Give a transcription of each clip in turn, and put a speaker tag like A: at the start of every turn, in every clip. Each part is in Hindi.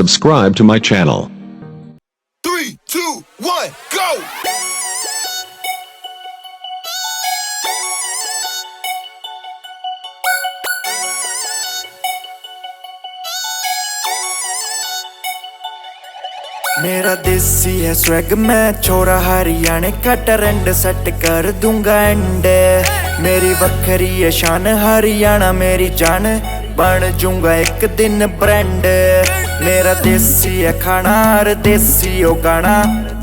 A: subscribe to my channel.
B: 3, 2, 1, go!
C: मेरा देसी है स्वैग, मैं छोरा हरियाणे का ट्रेंड सेट कर दूंगा एंड। मेरी बखरी है शान, हरियाणा मेरी जान, बन जूंगा एक दिन ब्रांड। मेरा देसी है खाना और देसी हो गाना,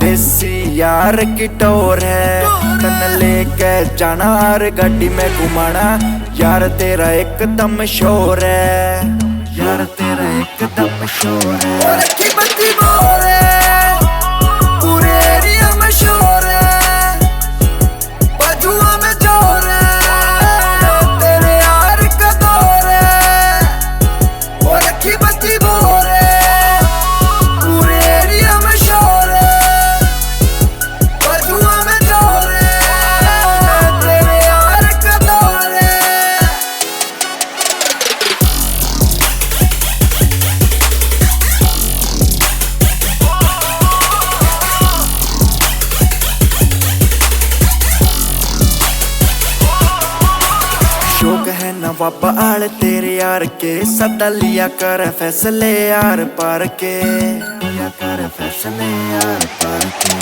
C: देसी यार की टोर है। तन लेके जाना और गाड़ी में घुमाना, यार तेरा एकदम शोर है, यार तेरा एकदम शोर है। की बत्ती बोर है, पूरे एरिया में शोर है, बजुआ में जोर है, तेरे यार का दौर है। और की बत्ती बोर है, पूरे एरिया में शोर है, बजुआ में जोर है, तेरे यार का दौर है। शौक है नवाब आल तेरे यार के, सदा लिया कर फैसले यार पार के, लिया कर फैसले यार पार के।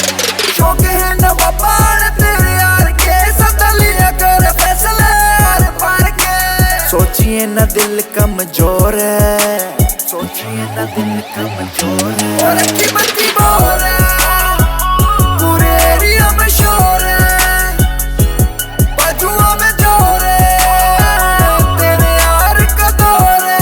C: शौक है नवाब आल तेरे यार के, सदा लिया कर फैसले यार पार के। सोचिए न दिल कमजोर है, सोचिए न दिल कमजोर है। और की बत्ती बोर है, पूरे एरिया में शोर है, बजुआ में जोर है, तेरे यार का दौर है।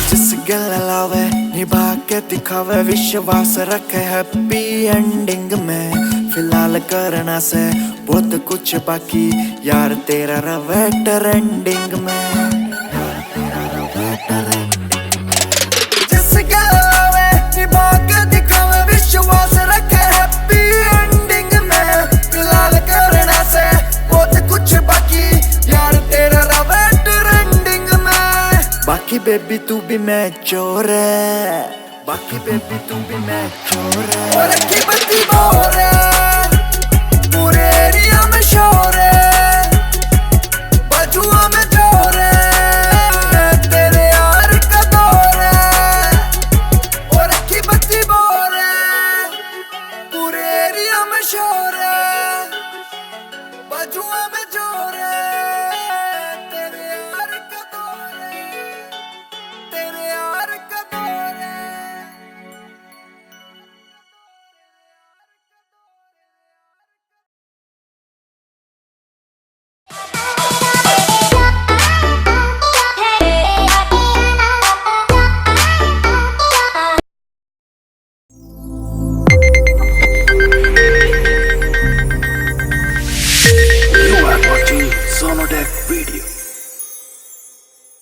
C: जिस गल लावे निभा के दिखावे, विश्वास रखे हैप्पी एंडिंग में। फिलहाल करना से बहुत कुछ बाकी, यार तेरा रवे ट्रेंडिंग में, यार तेरा रवे ट्रेंडिंग में। जिस गल लावे निभा के दिखावे, विश्वास रखे हैप्पी एंडिंग में। फिलहाल करना से बहुत कुछ बाकी, यार तेरा रवे ट्रेंडिंग में। बाकी बेबी तू भी मैं चोर है, बाकी बेबी तू भी मैं चोर है। और की बत्ती बोर है,